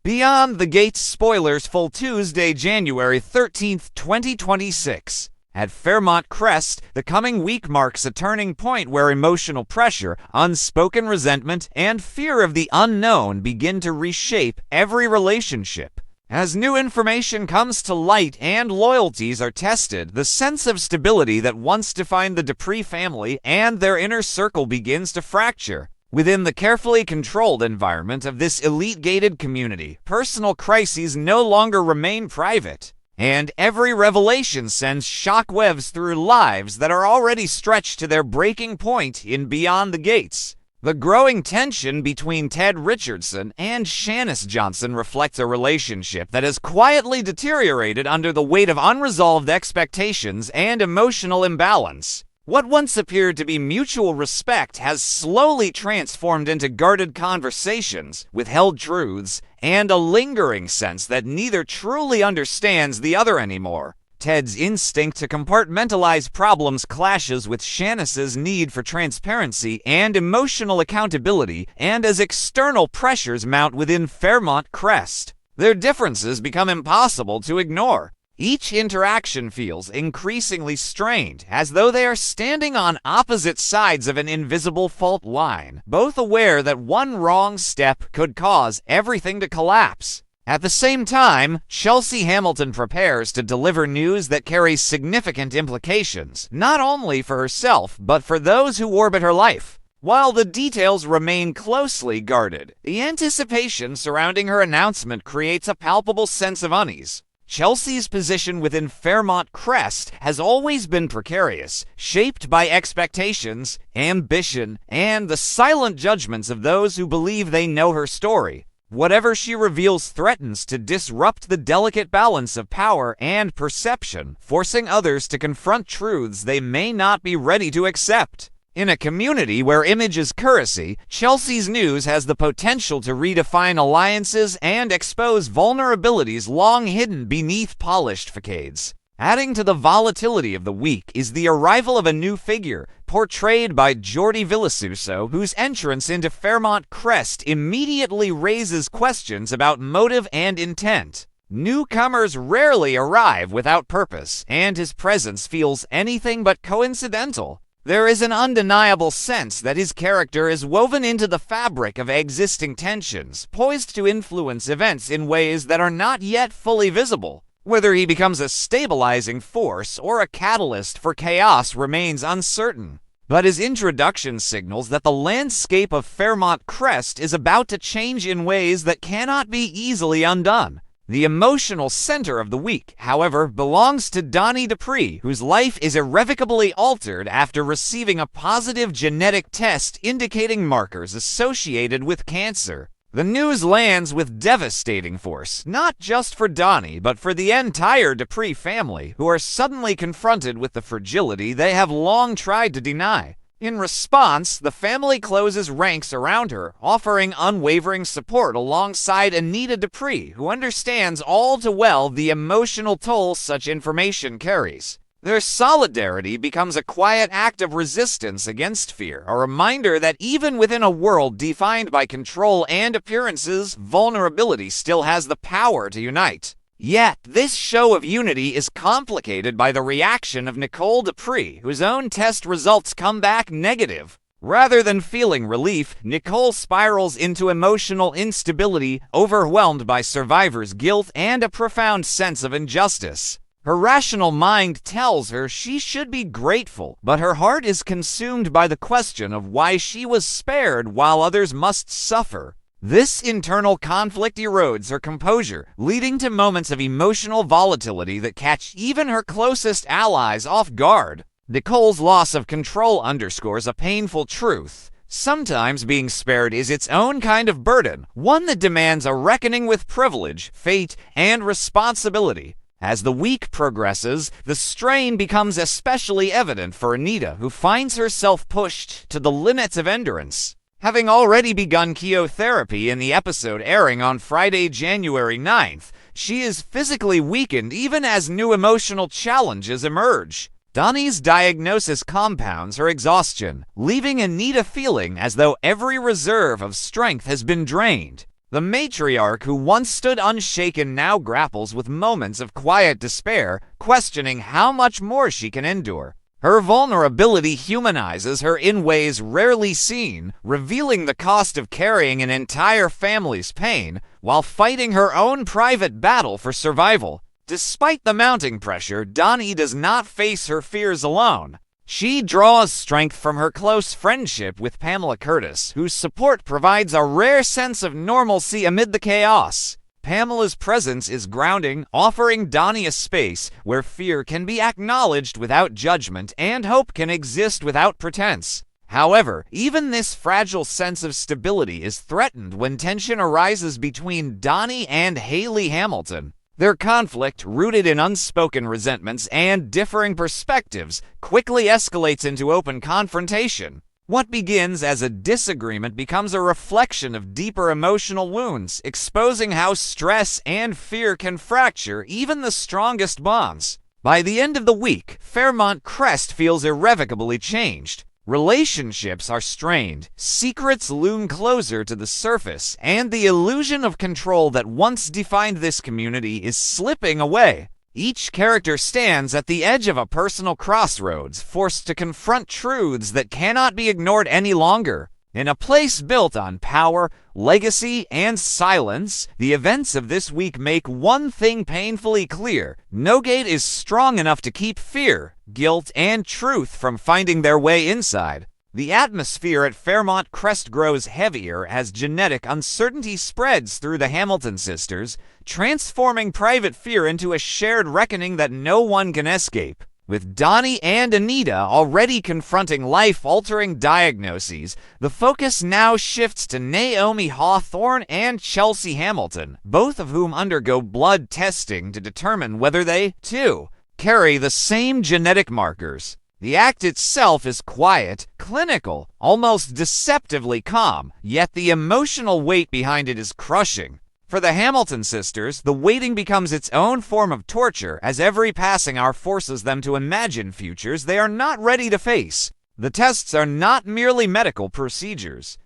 Beyond the Gates spoilers full Tuesday, January 13th, 2026. At Fairmont Crest, the coming week marks a turning point where emotional pressure, unspoken resentment, and fear of the unknown begin to reshape every relationship. As new information comes to light and loyalties are tested, the sense of stability that once defined the Dupree family and their inner circle begins to fracture. Within the carefully controlled environment of this elite-gated community, personal crises no longer remain private, and every revelation sends shockwaves through lives that are already stretched to their breaking point in Beyond the Gates. The growing tension between Ted Richardson and Shanice Johnson reflects a relationship that has quietly deteriorated under the weight of unresolved expectations and emotional imbalance. What once appeared to be mutual respect has slowly transformed into guarded conversations, withheld truths, and a lingering sense that neither truly understands the other anymore. Ted's instinct to compartmentalize problems clashes with Shanice's need for transparency and emotional accountability, and as external pressures mount within Fairmont Crest, their differences become impossible to ignore. Each interaction feels increasingly strained, as though they are standing on opposite sides of an invisible fault line, both aware that one wrong step could cause everything to collapse. At the same time, Chelsea Hamilton prepares to deliver news that carries significant implications, not only for herself, but for those who orbit her life. While the details remain closely guarded, the anticipation surrounding her announcement creates a palpable sense of unease. Chelsea's position within Fairmont Crest has always been precarious, shaped by expectations, ambition, and the silent judgments of those who believe they know her story. Whatever she reveals threatens to disrupt the delicate balance of power and perception, forcing others to confront truths they may not be ready to accept. In a community where image is currency, Chelsea's news has the potential to redefine alliances and expose vulnerabilities long hidden beneath polished facades. Adding to the volatility of the week is the arrival of a new figure, portrayed by Jordi Villasuso, whose entrance into Fairmont Crest immediately raises questions about motive and intent. Newcomers rarely arrive without purpose, and his presence feels anything but coincidental. There is an undeniable sense that his character is woven into the fabric of existing tensions, poised to influence events in ways that are not yet fully visible. Whether he becomes a stabilizing force or a catalyst for chaos remains uncertain. But his introduction signals that the landscape of Fairmont Crest is about to change in ways that cannot be easily undone. The emotional center of the week, however, belongs to Donnie Dupree, whose life is irrevocably altered after receiving a positive genetic test indicating markers associated with cancer. The news lands with devastating force, not just for Donnie, but for the entire Dupree family, who are suddenly confronted with the fragility they have long tried to deny. In response, the family closes ranks around her, offering unwavering support alongside Anita Dupree, who understands all too well the emotional toll such information carries. Their solidarity becomes a quiet act of resistance against fear, a reminder that even within a world defined by control and appearances, vulnerability still has the power to unite. Yet, this show of unity is complicated by the reaction of Nicole Dupree, whose own test results come back negative. Rather than feeling relief, Nicole spirals into emotional instability, overwhelmed by survivor's guilt and a profound sense of injustice. Her rational mind tells her she should be grateful, but her heart is consumed by the question of why she was spared while others must suffer. This internal conflict erodes her composure, leading to moments of emotional volatility that catch even her closest allies off guard. Nicole's loss of control underscores a painful truth. Sometimes being spared is its own kind of burden, one that demands a reckoning with privilege, fate, and responsibility. As the week progresses, the strain becomes especially evident for Anita, who finds herself pushed to the limits of endurance. Having already begun chemotherapy in the episode airing on Friday, January 9th, she is physically weakened even as new emotional challenges emerge. Donnie's diagnosis compounds her exhaustion, leaving Anita feeling as though every reserve of strength has been drained. The matriarch who once stood unshaken now grapples with moments of quiet despair, questioning how much more she can endure. Her vulnerability humanizes her in ways rarely seen, revealing the cost of carrying an entire family's pain while fighting her own private battle for survival. Despite the mounting pressure, Donnie does not face her fears alone. She draws strength from her close friendship with Pamela Curtis, whose support provides a rare sense of normalcy amid the chaos. Pamela's presence is grounding, offering Donnie a space where fear can be acknowledged without judgment and hope can exist without pretense. However, even this fragile sense of stability is threatened when tension arises between Donnie and Haley Hamilton. Their conflict, rooted in unspoken resentments and differing perspectives, quickly escalates into open confrontation. What begins as a disagreement becomes a reflection of deeper emotional wounds, exposing how stress and fear can fracture even the strongest bonds. By the end of the week, Fairmont Crest feels irrevocably changed. Relationships are strained, secrets loom closer to the surface, and the illusion of control that once defined this community is slipping away. Each character stands at the edge of a personal crossroads, forced to confront truths that cannot be ignored any longer. In a place built on power, legacy, and silence, the events of this week make one thing painfully clear: no gate is strong enough to keep fear, guilt, and truth from finding their way inside. The atmosphere at Fairmont Crest grows heavier as genetic uncertainty spreads through the Hamilton sisters, transforming private fear into a shared reckoning that no one can escape. With Donnie and Anita already confronting life-altering diagnoses, the focus now shifts to Naomi Hawthorne and Chelsea Hamilton, both of whom undergo blood testing to determine whether they, too, carry the same genetic markers. The act itself is quiet, clinical, almost deceptively calm, yet the emotional weight behind it is crushing. For the Hamilton sisters, the waiting becomes its own form of torture, as every passing hour forces them to imagine futures they are not ready to face. The tests are not merely medical procedures.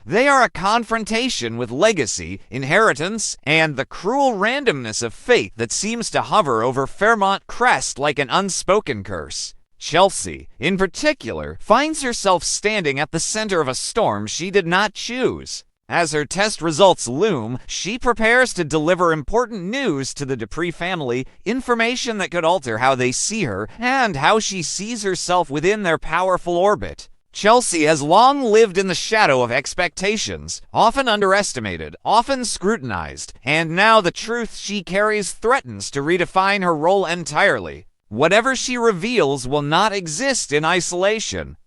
They are a confrontation with legacy, inheritance, and the cruel randomness of fate that seems to hover over Fairmont Crest like an unspoken curse. Chelsea, in particular, finds herself standing at the center of a storm she did not choose. As her test results loom, she prepares to deliver important news to the Dupree family, information that could alter how they see her and how she sees herself within their powerful orbit. Chelsea has long lived in the shadow of expectations, often underestimated, often scrutinized, and now the truth she carries threatens to redefine her role entirely. Whatever she reveals will not exist in isolation.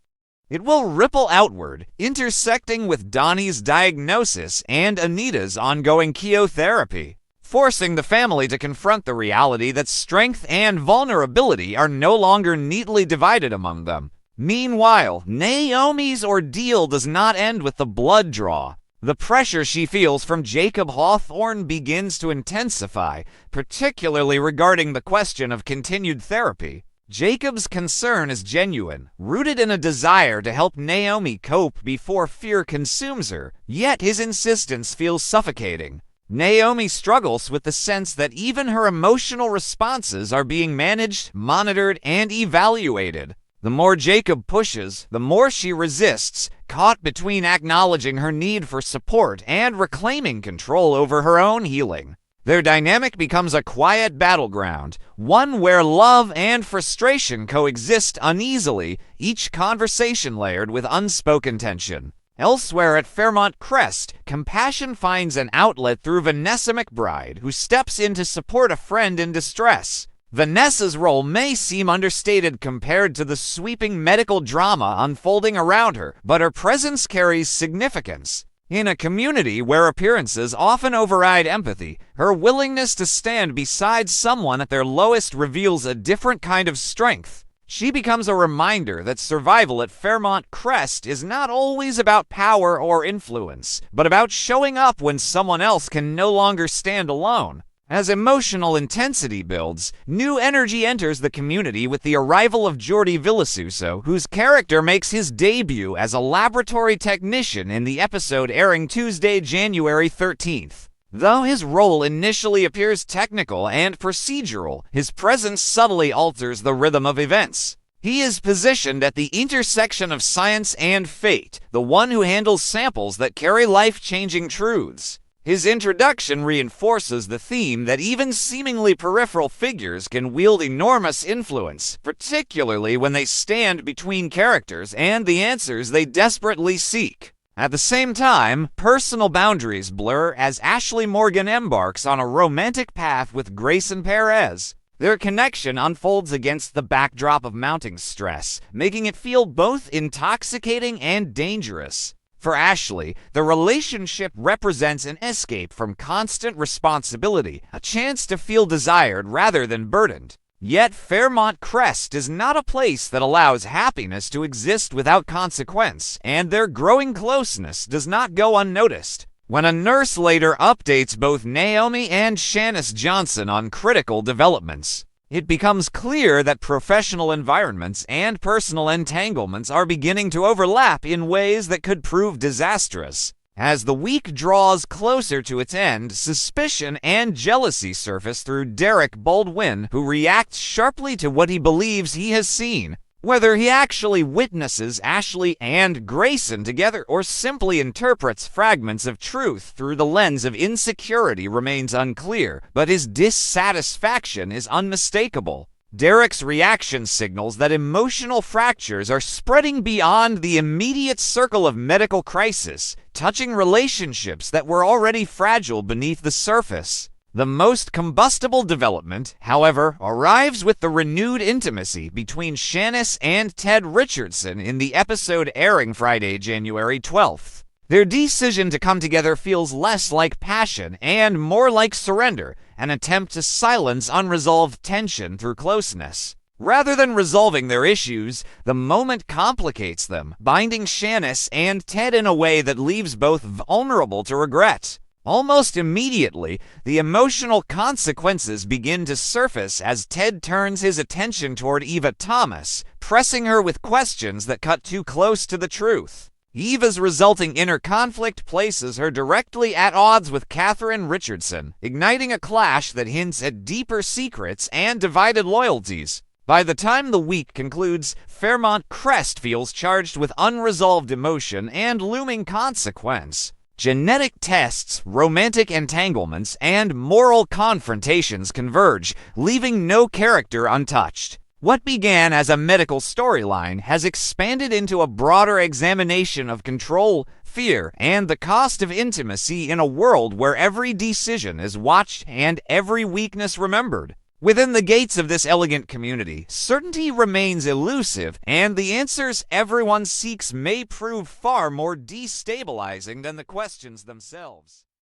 It will ripple outward, intersecting with Donnie's diagnosis and Anita's ongoing chemotherapy, forcing the family to confront the reality that strength and vulnerability are no longer neatly divided among them. Meanwhile, Naomi's ordeal does not end with the blood draw. The pressure she feels from Jacob Hawthorne begins to intensify, particularly regarding the question of continued therapy. Jacob's concern is genuine, rooted in a desire to help Naomi cope before fear consumes her, yet his insistence feels suffocating. Naomi struggles with the sense that even her emotional responses are being managed, monitored, and evaluated. The more Jacob pushes, the more she resists, caught between acknowledging her need for support and reclaiming control over her own healing. Their dynamic becomes a quiet battleground, one where love and frustration coexist uneasily, each conversation layered with unspoken tension. Elsewhere at Fairmont Crest, compassion finds an outlet through Vanessa McBride, who steps in to support a friend in distress. Vanessa's role may seem understated compared to the sweeping medical drama unfolding around her, but her presence carries significance. In a community where appearances often override empathy, her willingness to stand beside someone at their lowest reveals a different kind of strength. She becomes a reminder that survival at Fairmont Crest is not always about power or influence, but about showing up when someone else can no longer stand alone. As emotional intensity builds, new energy enters the community with the arrival of Jordi Villasuso, whose character makes his debut as a laboratory technician in the episode airing Tuesday, January 13th. Though his role initially appears technical and procedural, his presence subtly alters the rhythm of events. He is positioned at the intersection of science and fate, the one who handles samples that carry life-changing truths. His introduction reinforces the theme that even seemingly peripheral figures can wield enormous influence, particularly when they stand between characters and the answers they desperately seek. At the same time, personal boundaries blur as Ashley Morgan embarks on a romantic path with Grayson Perez. Their connection unfolds against the backdrop of mounting stress, making it feel both intoxicating and dangerous. For Ashley, the relationship represents an escape from constant responsibility, a chance to feel desired rather than burdened. Yet Fairmont Crest is not a place that allows happiness to exist without consequence, and their growing closeness does not go unnoticed. When a nurse later updates both Naomi and Shanice Johnson on critical developments, it becomes clear that professional environments and personal entanglements are beginning to overlap in ways that could prove disastrous. As the week draws closer to its end, suspicion and jealousy surface through Derek Baldwin, who reacts sharply to what he believes he has seen. Whether he actually witnesses Ashley and Grayson together or simply interprets fragments of truth through the lens of insecurity remains unclear, but his dissatisfaction is unmistakable. Derek's reaction signals that emotional fractures are spreading beyond the immediate circle of medical crisis, touching relationships that were already fragile beneath the surface. The most combustible development, however, arrives with the renewed intimacy between Shanice and Ted Richardson in the episode airing Friday, January 12th. Their decision to come together feels less like passion and more like surrender, an attempt to silence unresolved tension through closeness. Rather than resolving their issues, the moment complicates them, binding Shanice and Ted in a way that leaves both vulnerable to regret. Almost immediately, the emotional consequences begin to surface as Ted turns his attention toward Eva Thomas, pressing her with questions that cut too close to the truth. Eva's resulting inner conflict places her directly at odds with Catherine Richardson, igniting a clash that hints at deeper secrets and divided loyalties. By the time the week concludes, Fairmont Crest feels charged with unresolved emotion and looming consequence. Genetic tests, romantic entanglements, and moral confrontations converge, leaving no character untouched. What began as a medical storyline has expanded into a broader examination of control, fear, and the cost of intimacy in a world where every decision is watched and every weakness remembered. Within the gates of this elegant community, certainty remains elusive, and the answers everyone seeks may prove far more destabilizing than the questions themselves.